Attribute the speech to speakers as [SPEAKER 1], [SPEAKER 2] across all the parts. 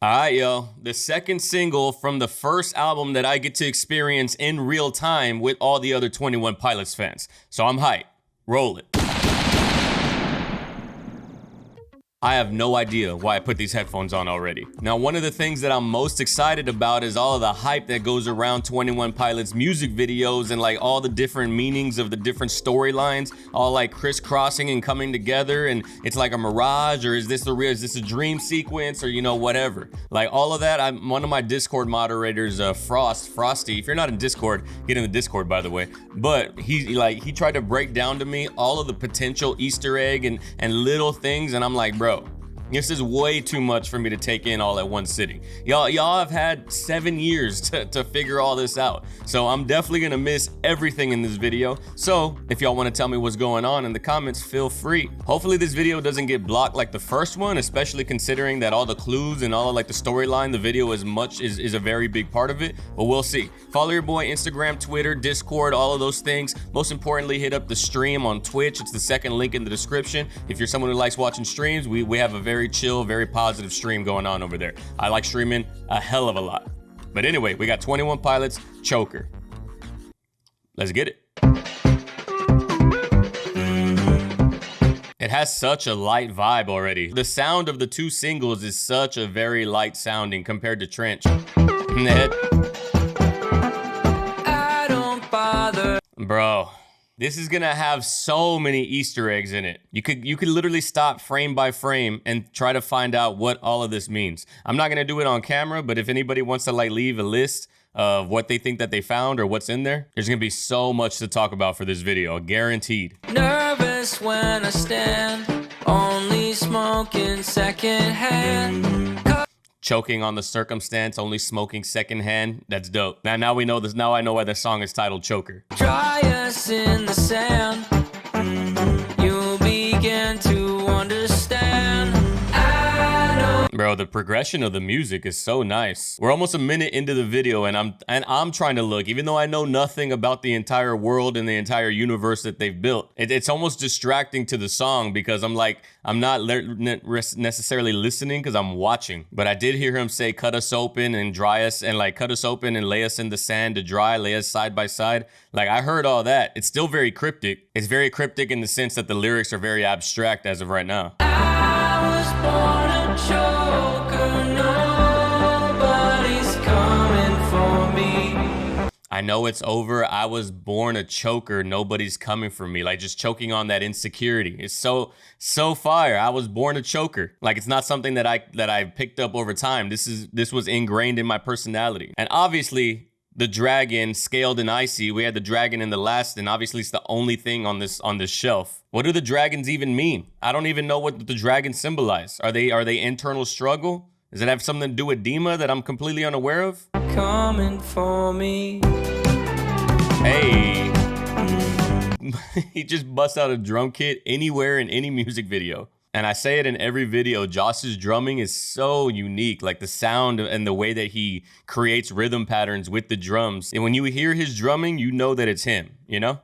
[SPEAKER 1] All right, yo, the second single from the first album that I get to experience in real time with all the other 21 Pilots fans. So I'm hyped. Roll it. I have no idea why I put these headphones on already. Now, one of the things that I'm most excited about is all of the hype that goes around 21 Pilots music videos and like all the different meanings of the different storylines, all like crisscrossing and coming together, and it's like a mirage, or is this a dream sequence, or you know, whatever. Like all of that, I'm one of my Discord moderators, Frosty. If you're not in Discord, get in the Discord, by the way. But he tried to break down to me all of the potential Easter egg and little things, and I'm like, bro, this is way too much for me to take in all at one sitting. Y'all have had 7 years to figure all this out. So I'm definitely gonna miss everything in this video. So if y'all wanna tell me what's going on in the comments, feel free. Hopefully this video doesn't get blocked like the first one, especially considering that all the clues and all of like the storyline, the video is a very big part of it, but we'll see. Follow your boy Instagram, Twitter, Discord, all of those things. Most importantly, hit up the stream on Twitch. It's the second link in the description. If you're someone who likes watching streams, we have a very chill, very positive stream going on over there. I like streaming a hell of a lot. But anyway, we got 21 Pilots, Choker. Let's get it. It has such a light vibe already. The sound of the two singles is such a very light sounding compared to Trench. In the head. I don't bother. Bro. This is gonna have so many Easter eggs in it. You could literally stop frame by frame and try to find out what all of this means. I'm not gonna do it on camera, but if anybody wants to like leave a list of what they think that they found or what's in there, there's gonna be so much to talk about for this video, guaranteed. Nervous when I stand, only smoking secondhand. Choking on the circumstance, only smoking secondhand. That's dope. Now we know this. Now I know why the song is titled Choker. Dry us in the sand. You'll begin to understand. Bro, the progression of the music is so nice. We're almost a minute into the video, and I'm trying to look, even though I know nothing about the entire world and the entire universe that they've built. It's almost distracting to the song because I'm not necessarily listening because I'm watching. But I did hear him say, "Cut us open and dry us," and like cut us open and lay us in the sand to dry, lay us side by side. Like I heard all that. It's still very cryptic. It's very cryptic in the sense that the lyrics are very abstract as of right now. I was born a choker, nobody's coming for me. I know it's over. I was born a choker, nobody's coming for me. Like just choking on that insecurity. It's so fire. I was born a choker. Like it's not something that I picked up over time. This was ingrained in my personality. And obviously the dragon scaled and icy. We had the dragon in the last, and obviously it's the only thing on this shelf. What do the dragons even mean? I don't even know what the dragons symbolize. Are they internal struggle? Does it have something to do with Dima that I'm completely unaware of? Coming for me. Hey. He just busts out a drum kit anywhere in any music video. And I say it in every video, Josh's drumming is so unique, like the sound and the way that he creates rhythm patterns with the drums. And when you hear his drumming, you know that it's him, you know?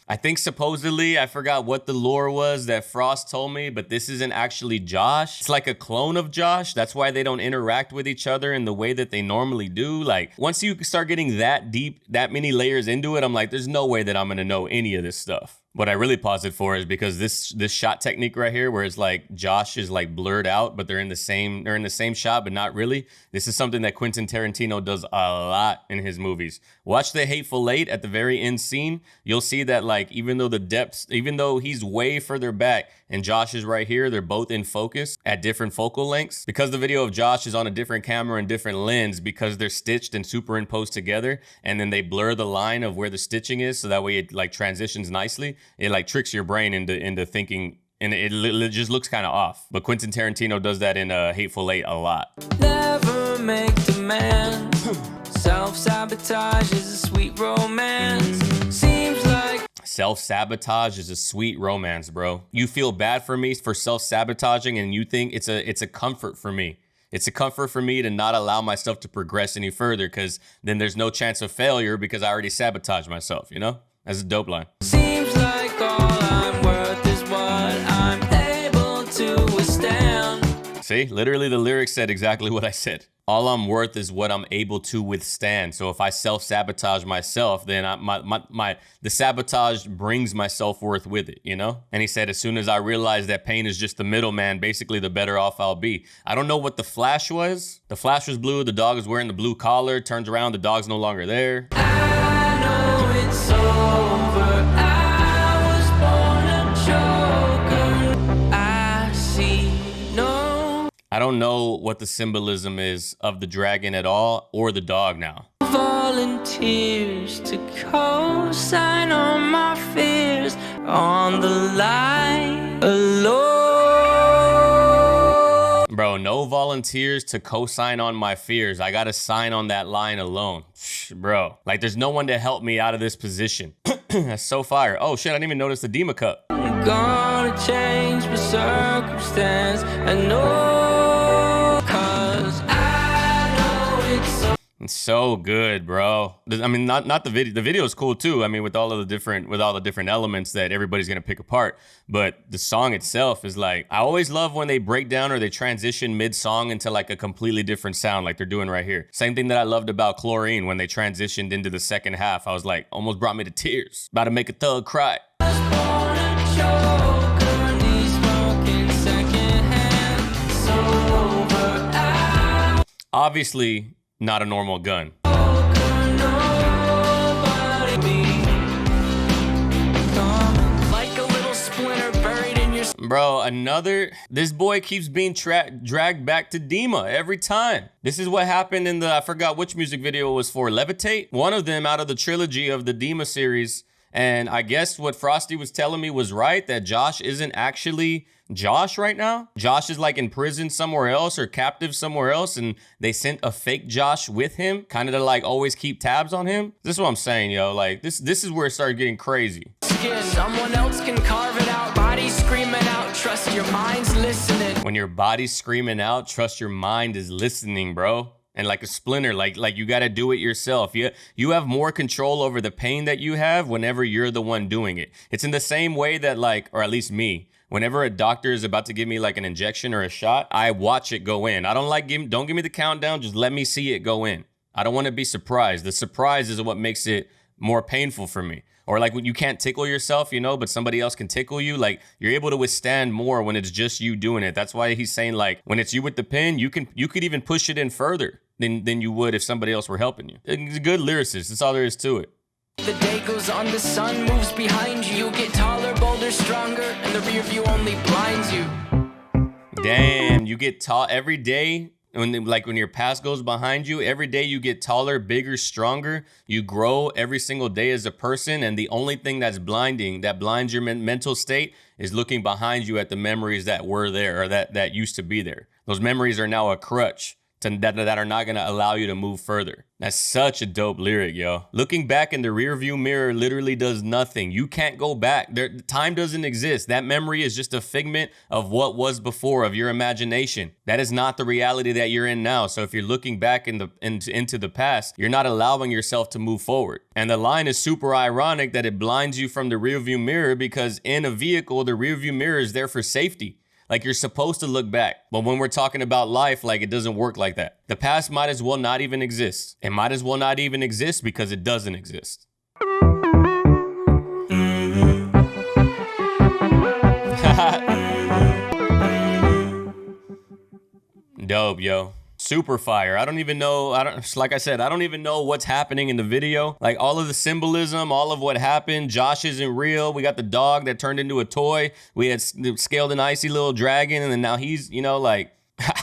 [SPEAKER 1] I think supposedly, I forgot what the lore was that Frost told me, but this isn't actually Josh. It's like a clone of Josh. That's why they don't interact with each other in the way that they normally do. Like once you start getting that deep, that many layers into it, I'm like, there's no way that I'm gonna know any of this stuff. What I really pause it for is because this shot technique right here, where it's like Josh is like blurred out, but they're in the same shot, but not really. This is something that Quentin Tarantino does a lot in his movies. Watch The Hateful Eight at the very end scene. You'll see that like even though he's way further back and Josh is right here, they're both in focus at different focal lengths. Because the video of Josh is on a different camera and different lens, because they're stitched and superimposed together, and then they blur the line of where the stitching is, so that way it like transitions nicely. It like tricks your brain into thinking, and it just looks kind of off. But Quentin Tarantino does that in Hateful Eight a lot. Never make demands. Self-sabotage is a sweet romance. Seems like self-sabotage is a sweet romance, bro. You feel bad for me for self-sabotaging, and you think it's a comfort for me. It's a comfort for me to not allow myself to progress any further, because then there's no chance of failure because I already sabotaged myself, you know? That's a dope line. Seems like all I'm worth See, literally the lyrics said exactly what I said. All I'm worth is what I'm able to withstand. So if I self-sabotage myself, then the sabotage brings my self-worth with it, you know? And he said, as soon as I realize that pain is just the middleman, basically the better off I'll be. I don't know what the flash was. The flash was blue. The dog is wearing the blue collar. Turns around, the dog's no longer there.
[SPEAKER 2] I know it's over. I was born a joker. I see no.
[SPEAKER 1] I don't know what the symbolism is of the dragon at all, or the dog now.
[SPEAKER 2] Volunteers to co-sign on my fears on the line alone.
[SPEAKER 1] Bro, no volunteers to co-sign on my fears. I gotta sign on that line alone. Bro, like there's no one to help me out of this position. That's so fire. Oh shit, I didn't even notice the Dima cup.
[SPEAKER 2] I'm gonna change my circumstance. I know, 'cause I know it's so.
[SPEAKER 1] It's so good, bro. I mean, not the video. The video is cool too. I mean, with all the different elements that everybody's gonna pick apart. But the song itself is like, I always love when they break down or they transition mid-song into like a completely different sound, like they're doing right here. Same thing that I loved about Chlorine when they transitioned into the second half. I was like, almost brought me to tears. About to make a thug cry. Obviously, not a normal gun. Bro, this boy keeps being dragged back to Dima every time. This is what happened in I forgot which music video it was for, Levitate? One of them out of the trilogy of the Dima series. And I guess what Frosty was telling me was right, that Josh isn't actually Josh right now. Josh is like in prison somewhere else or captive somewhere else, and they sent a fake Josh with him, kind of to like always keep tabs on him. This is what I'm saying, yo. Like this is where it started getting crazy.
[SPEAKER 2] Someone else can carve it out. Body screaming out, trust your mind's listening.
[SPEAKER 1] When your body's screaming out, trust your mind is listening, bro. And like a splinter, like you got to do it yourself. You have more control over the pain that you have whenever you're the one doing it. It's in the same way that like, or at least me, whenever a doctor is about to give me like an injection or a shot, I watch it go in. I don't give me the countdown. Just let me see it go in. I don't want to be surprised. The surprise is what makes it more painful for me. Or like when you can't tickle yourself, you know, but somebody else can tickle you, like you're able to withstand more when it's just you doing it. That's why he's saying like when it's you with the pen, you could even push it in further than you would if somebody else were helping you. It's a good lyricist. That's all there is to it.
[SPEAKER 2] The day goes on, the sun moves behind you. You get taller, bolder, stronger, and the rear view only blinds you.
[SPEAKER 1] Damn, you get tall every day. When your past goes behind you, every day you get taller, bigger, stronger. You grow every single day as a person, and the only thing that blinds your mental state is looking behind you at the memories that were there or that used to be there. Those memories are now a crutch that are not going to allow you to move further. That's such a dope lyric, yo. Looking back in the rearview mirror literally does nothing. You can't go back. Time doesn't exist. That memory is just a figment of what was before, of your imagination. That is not the reality that you're in now. So if you're looking back into the past, you're not allowing yourself to move forward. And the line is super ironic that it blinds you from the rearview mirror, because in a vehicle, the rearview mirror is there for safety. Like you're supposed to look back. But when we're talking about life, like it doesn't work like that. The past might as well not even exist. It might as well not even exist because it doesn't exist. Dope, yo. Super fire. I don't even know. Like I said, I don't even know what's happening in the video. Like all of the symbolism, all of what happened. Josh isn't real. We got the dog that turned into a toy. We had scaled an icy little dragon, and then now he's, you know, like,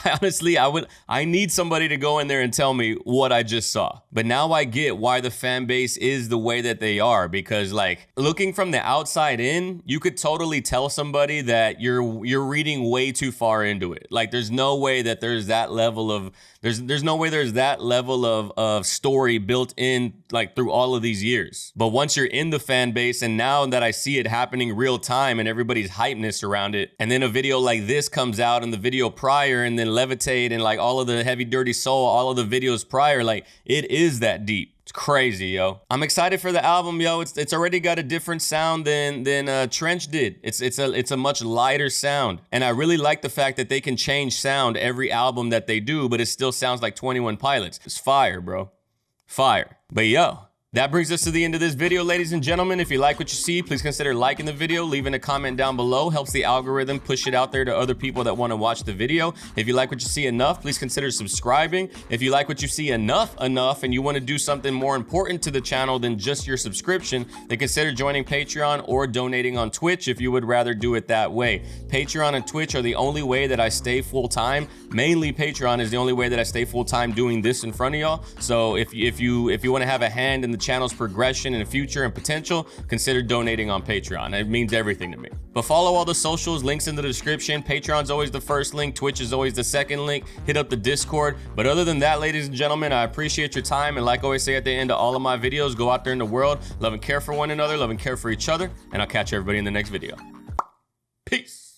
[SPEAKER 1] honestly, I need somebody to go in there and tell me what I just saw. But now I get why the fan base is the way that they are, because like looking from the outside in, you could totally tell somebody that you're reading way too far into it. Like there's no way that there's that level of of story built in like through all of these years. But once you're in the fan base, and now that I see it happening real time and everybody's hypeness around it, and then a video like this comes out and the video prior, and then Levitate and like all of the Heavy Dirty Soul, all of the videos prior, like it is that deep. It's crazy, yo. I'm excited for the album, yo. It's already got a different sound than Trench did. It's a much lighter sound. And I really like the fact that they can change sound every album that they do, but it still sounds like 21 Pilots. It's fire, bro. Fire. But yo, that brings us to the end of this video, ladies and gentlemen. If you like what you see, please consider liking the video, leaving a comment down below. Helps the algorithm push it out there to other people that want to watch the video. If you like what you see enough, please consider subscribing. If you like what you see enough, and you want to do something more important to the channel than just your subscription, then consider joining Patreon or donating on Twitch if you would rather do it that way. Patreon and Twitch are the only way that I stay full-time. Mainly Patreon is the only way that I stay full-time doing this in front of y'all. So if you want to have a hand in the channel's progression in the future and potential, consider donating on Patreon. It means everything to me. But follow all the socials, links in the description. Patreon's always the first link, Twitch is always the second link. Hit up the Discord. But other than that, ladies and gentlemen, I appreciate your time, and like I always say at the end of all of my videos, go out there in the world, love and care for one another, love and care for each other, and I'll catch everybody in the next video. Peace.